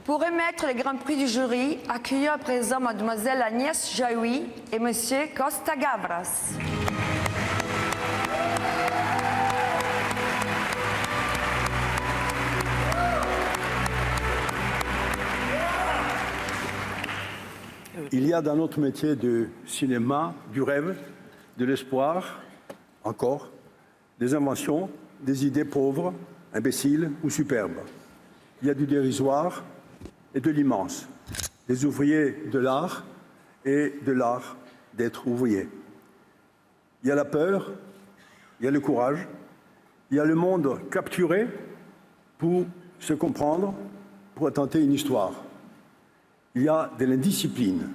Pour remettre le Grand Prix du jury, accueillons à présent Mademoiselle Agnès Jaoui et Monsieur Costa Gavras. Il y a dans notre métier de cinéma du rêve, de l'espoir, encore, des inventions, des idées pauvres, imbéciles ou superbes. Il y a du dérisoire et de l'immense, des ouvriers de l'art et de l'art d'être ouvrier. Il y a la peur, il y a le courage, il y a le monde capturé pour se comprendre, pour tenter une histoire. Il y a de l'indiscipline.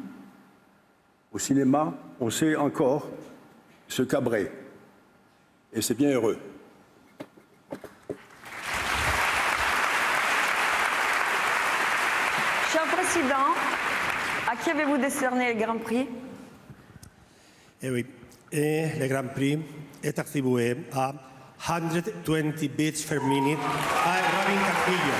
Au cinéma, on sait encore se cabrer. Et c'est bien heureux. Cher Président, à qui avez-vous décerné le Grand Prix? Eh oui, et le Grand Prix est attribué à 120 beats per minute à Robin Castillo.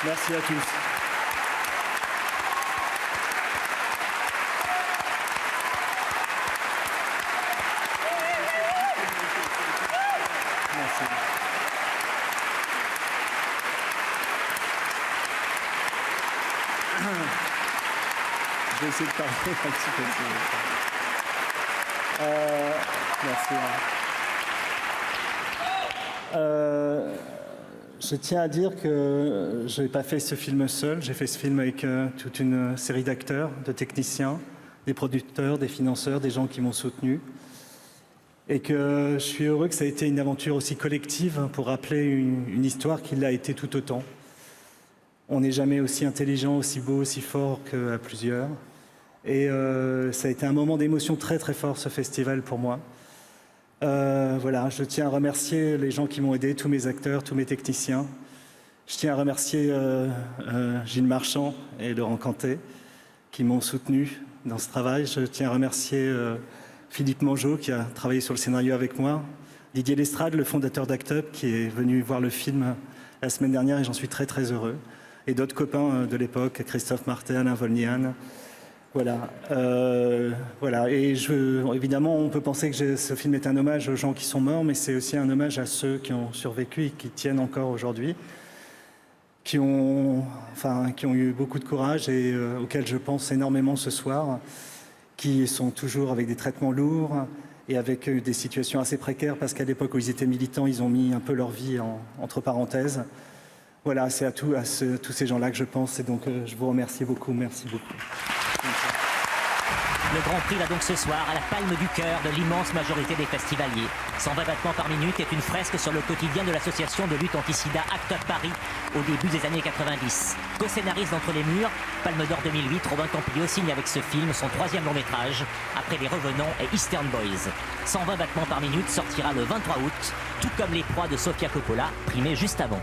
Merci à tous. Merci. Je vais essayer de parler un petit peu. Merci. Je tiens à dire que je n'ai pas fait ce film seul. J'ai fait ce film avec toute une série d'acteurs, de techniciens, des producteurs, des financeurs, des gens qui m'ont soutenu. Et que je suis heureux que ça ait été une aventure aussi collective pour rappeler une histoire qui l'a été tout autant. On n'est jamais aussi intelligent, aussi beau, aussi fort qu'à plusieurs. Et ça a été un moment d'émotion très très fort, ce festival, pour moi. Voilà, je tiens à remercier les gens qui m'ont aidé, tous mes acteurs, tous mes techniciens. Je tiens à remercier Gilles Marchand et Laurent Cantet qui m'ont soutenu dans ce travail. Je tiens à remercier Philippe Mangeot qui a travaillé sur le scénario avec moi. Didier Lestrade, le fondateur d'Act Up, qui est venu voir le film la semaine dernière et j'en suis très très heureux. Et d'autres copains de l'époque, Christophe Martin, Alain Volnian. Voilà, voilà. Et évidemment, on peut penser que ce film est un hommage aux gens qui sont morts, mais c'est aussi un hommage à ceux qui ont survécu et qui tiennent encore aujourd'hui, qui ont eu beaucoup de courage et auxquels je pense énormément ce soir, qui sont toujours avec des traitements lourds et avec des situations assez précaires, parce qu'à l'époque où ils étaient militants, ils ont mis un peu leur vie entre parenthèses. Voilà, c'est à tous ces gens-là que je pense, et donc je vous remercie beaucoup, merci beaucoup. Le Grand Prix va donc ce soir à la palme du cœur de l'immense majorité des festivaliers. 120 battements par minute est une fresque sur le quotidien de l'association de lutte anti-sida Act Up Paris au début des années 90. Co-scénariste d'Entre les Murs, Palme d'Or 2008, Robin Campillo signe avec ce film son 3e long métrage, après Les Revenants et Eastern Boys. 120 battements par minute sortira le 23 août, tout comme Les Proies de Sofia Coppola, primée juste avant.